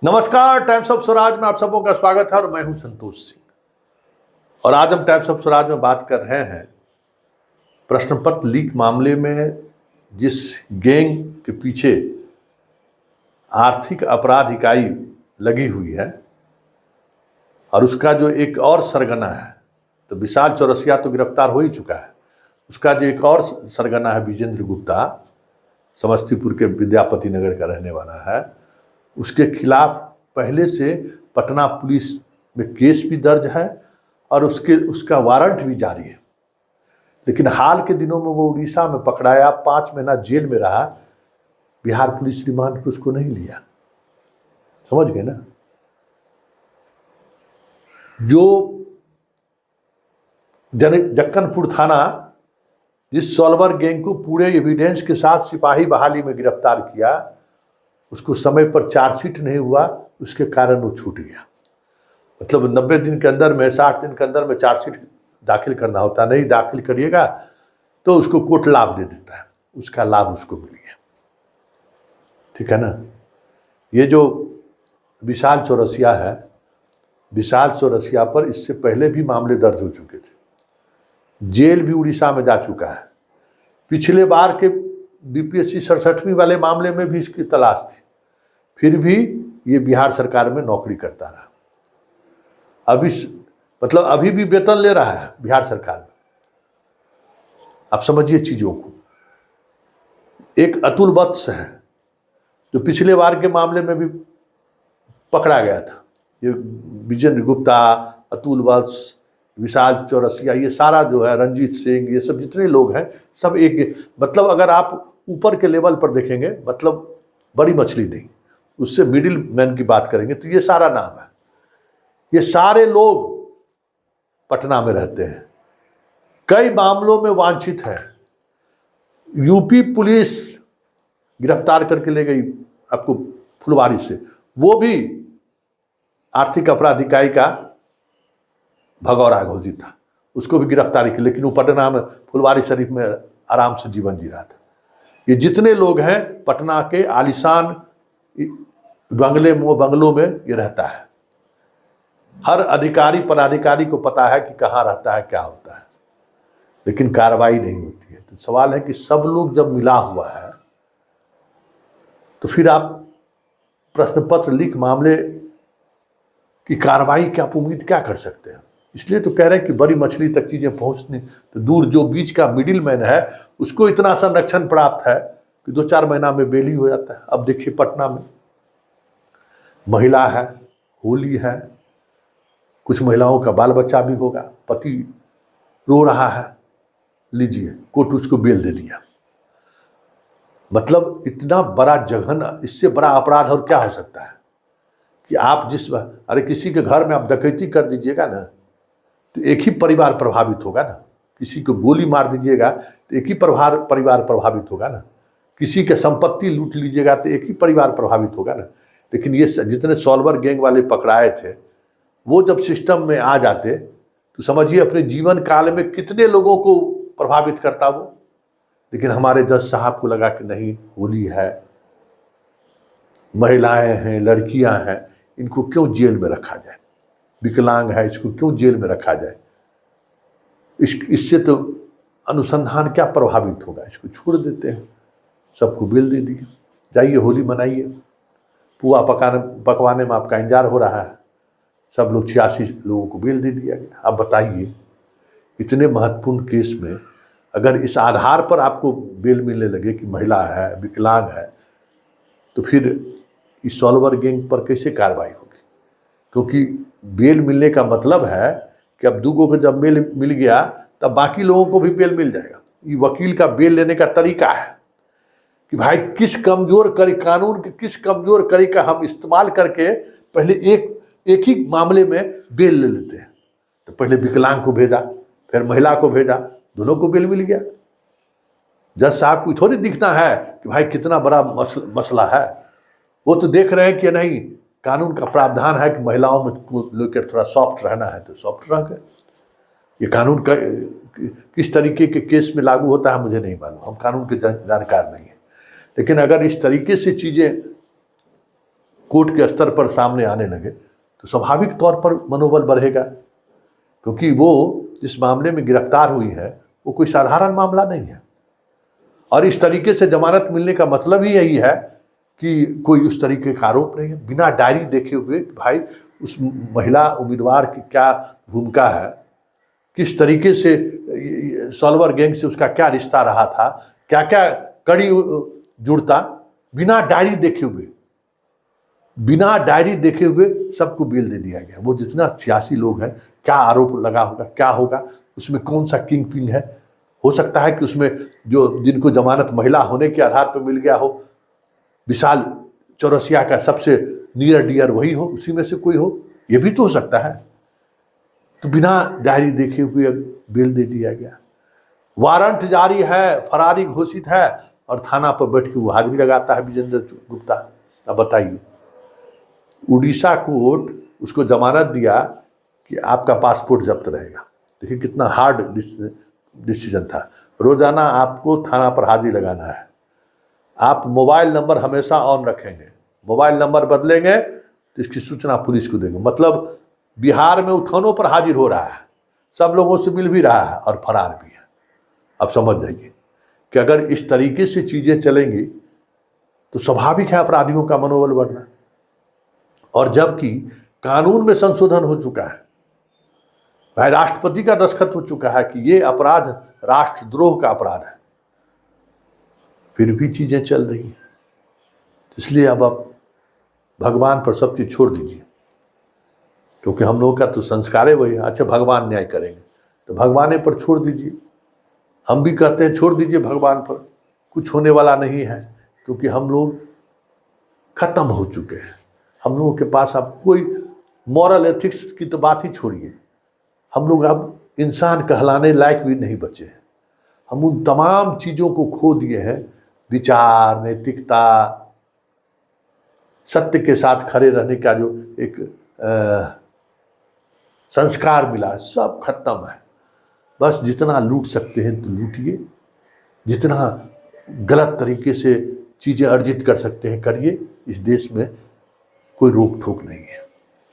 नमस्कार, times of Swaraj में आप सबों का स्वागत है और मैं हूं संतोष सिंह। और आज हम टाइम्स ऑफ स्वराज में बात कर रहे हैं प्रश्न पत्र लीक मामले में जिस गैंग के पीछे आर्थिक अपराध इकाई लगी हुई है और उसका जो एक और सरगना है, तो विशाल चौरसिया तो गिरफ्तार हो ही चुका है, उसका जो एक और सरगना है विजेंद्र गुप्ता, समस्तीपुर के विद्यापति नगर का रहने वाला है, उसके खिलाफ पहले से पटना पुलिस में केस भी दर्ज है और उसका वारंट भी जारी है। लेकिन हाल के दिनों में वो उड़ीसा में पकड़ाया, 5 महीना जेल में रहा, बिहार पुलिस रिमांड पर उसको नहीं लिया। समझ गए ना? जो जक्कनपुर थाना जिस सॉल्वर गैंग को पूरे एविडेंस के साथ सिपाही बहाली में गिरफ्तार किया, उसको समय पर चार्जशीट नहीं हुआ, उसके कारण वो छूट गया। मतलब 90 दिन के अंदर में, 60 दिन के अंदर में चार्जशीट दाखिल करना होता, नहीं दाखिल करिएगा तो उसको कोर्ट लाभ दे देता है, उसका लाभ उसको मिल गया। ठीक है ना? ये जो विशाल चौरसिया है, विशाल चौरसिया पर इससे पहले भी मामले दर्ज हो चुके थे, जेल भी उड़ीसा में जा चुका है। पिछले बार के बीपीएससी 67वीं वाले मामले में भी इसकी तलाश थी, फिर भी ये बिहार सरकार में नौकरी करता रहा। अभी भी वेतन ले रहा है बिहार सरकार में। आप समझिए चीजों को। एक अतुल वत्स है जो पिछले बार के मामले में भी पकड़ा गया था। ये विजेंद्र गुप्ता, अतुल वत्स, विशाल चौरसिया, ये सारा जो है, रंजीत सिंह, ये सब जितने लोग हैं सब एक, मतलब अगर आप ऊपर के लेवल पर देखेंगे, मतलब बड़ी मछली नहीं, उससे मिडिल मैन की बात करेंगे तो ये सारा नाम है। ये सारे लोग पटना में रहते हैं, कई मामलों में वांछित है। यूपी पुलिस गिरफ्तार करके ले गई आपको फुलवारी से, वो भी आर्थिक अपराध इकाई का भगौरा घोषित था, उसको भी गिरफ्तारी की, लेकिन वो पटना में फुलवारी शरीफ में आराम से जीवन जी रहा था। ये जितने लोग हैं पटना के आलिशान बंगलों में ये रहता है। हर अधिकारी पदाधिकारी को पता है कि कहाँ रहता है, क्या होता है, लेकिन कार्रवाई नहीं होती है। तो सवाल है कि सब लोग जब मिला हुआ है तो फिर आप प्रश्न पत्र लीक मामले की कार्रवाई की आप उम्मीद क्या कर सकते हैं? इसलिए तो कह रहे हैं कि बड़ी मछली तक चीजें पहुंचनी तो दूर, जो बीच का मिडिल मैन है उसको इतना संरक्षण प्राप्त है कि 2-4 महीना में बेल ही हो जाता है। अब देखिए पटना में महिला है, होली है, कुछ महिलाओं का बाल बच्चा भी होगा, पति रो रहा है, लीजिए कोर्ट उसको बेल दे दिया। मतलब इतना बड़ा जघन, इससे बड़ा अपराध और क्या हो सकता है कि आप अरे किसी के घर में आप डकैती कर दीजिएगा ना तो एक ही परिवार प्रभावित होगा ना। किसी को गोली मार दीजिएगा तो एक ही परिवार प्रभावित होगा ना। किसी के संपत्ति लूट लीजिएगा तो एक ही परिवार प्रभावित होगा ना। लेकिन ये जितने सॉल्वर गैंग वाले पकड़ाए थे, वो जब सिस्टम में आ जाते तो समझिए अपने जीवन काल में कितने लोगों को प्रभावित करता वो। लेकिन हमारे जज साहब को लगा कि नहीं, होली है, महिलाएं हैं, लड़कियां हैं, इनको क्यों जेल में रखा जाए, विकलांग है, इसको क्यों जेल में रखा जाए, इससे तो अनुसंधान क्या प्रभावित होगा, इसको छोड़ देते हैं। सबको बेल दे दिए, जाइए होली मनाइए, पुआ पकवाने में आपका इंतजार हो रहा है। सब लोग 86 लोगों को बेल दे दिया गया। अब बताइए, इतने महत्वपूर्ण केस में अगर इस आधार पर आपको बेल मिलने लगे कि महिला है, विकलांग है, तो फिर इस सॉल्वर गैंग पर कैसे कार्रवाई होगी? क्योंकि बेल मिलने का मतलब है कि अब दूगों को जब बेल मिल गया तब बाकी लोगों को भी बेल मिल जाएगा। ये वकील का बेल लेने का तरीका है कि भाई कानून के किस कमजोर कड़ी का हम इस्तेमाल करके पहले एक ही मामले में बेल ले लेते हैं। तो पहले विकलांग को भेजा, फिर महिला को भेजा, दोनों को बेल मिल गया। जज साहब को थोड़ी दिखना है कि भाई कितना बड़ा मसला है, वो तो देख रहे हैं कि नहीं, कानून का प्रावधान है कि महिलाओं में लेकर थोड़ा सॉफ्ट रहना है तो सॉफ्ट रह गए। ये कानून का किस तरीके के केस में लागू होता है मुझे नहीं मालूम, हम कानून के जानकार नहीं है। लेकिन अगर इस तरीके से चीजें कोर्ट के स्तर पर सामने आने लगे तो स्वाभाविक तौर पर मनोबल बढ़ेगा, क्योंकि वो जिस मामले में गिरफ्तार हुई है वो कोई साधारण मामला नहीं है। और इस तरीके से जमानत मिलने का मतलब ही यही है कि कोई उस तरीके का आरोप नहीं है। बिना डायरी देखे हुए भाई उस महिला उम्मीदवार की क्या भूमिका है, किस तरीके से सॉल्वर गैंग से उसका क्या रिश्ता रहा था, क्या क्या कड़ी जुड़ता, बिना डायरी देखे हुए सबको बेल दे दिया गया। वो जितना 86 लोग हैं, क्या आरोप लगा होगा, क्या होगा, उसमें कौन सा किंग पिंग है। हो सकता है कि उसमें जो जिनको जमानत महिला होने के आधार पर मिल गया हो, विशाल चौरसिया का सबसे नियर डियर वही हो, उसी में से कोई हो, ये भी तो हो सकता है। तो बिना डायरी देखे हुए बेल दे दिया गया। वारंट जारी है, फरारी घोषित है, और थाना पर बैठ के वो हाजिरी लगाता है विजेंद्र गुप्ता। अब बताइए, उड़ीसा कोर्ट उसको जमानत दिया कि आपका पासपोर्ट जब्त रहेगा। देखिए कितना हार्ड डिसीजन था। रोजाना आपको थाना पर हाजिरी लगाना है, आप मोबाइल नंबर हमेशा ऑन रखेंगे, मोबाइल नंबर बदलेंगे तो इसकी सूचना पुलिस को देंगे। मतलब बिहार में थानों पर हाजिर हो रहा है, सब लोगों से मिल भी रहा है और फरार भी है। अब समझ जाइए कि अगर इस तरीके से चीजें चलेंगी तो स्वाभाविक है अपराधियों का मनोबल बढ़ना। और जबकि कानून में संशोधन हो चुका है, भाई राष्ट्रपति का दस्तखत हो चुका है कि ये अपराध राष्ट्रद्रोह का अपराध है, फिर भी चीजें चल रही हैं। इसलिए अब आप भगवान पर सब चीज छोड़ दीजिए, क्योंकि हम लोगों का तो संस्कार है वही। अच्छा भगवान न्याय करेंगे तो भगवान पर छोड़ दीजिए। हम भी कहते हैं छोड़ दीजिए भगवान पर, कुछ होने वाला नहीं है, क्योंकि हम लोग खत्म हो चुके हैं। हम लोगों के पास अब कोई मॉरल एथिक्स की तो बात ही छोड़िए, हम लोग अब इंसान कहलाने लायक भी नहीं बचे हैं। हम उन तमाम चीज़ों को खो दिए हैं, विचार, नैतिकता, सत्य के साथ खड़े रहने का जो एक संस्कार मिला, सब खत्म है। बस जितना लूट सकते हैं तो लूटिए, जितना गलत तरीके से चीज़ें अर्जित कर सकते हैं करिए। इस देश में कोई रोक ठोक नहीं है।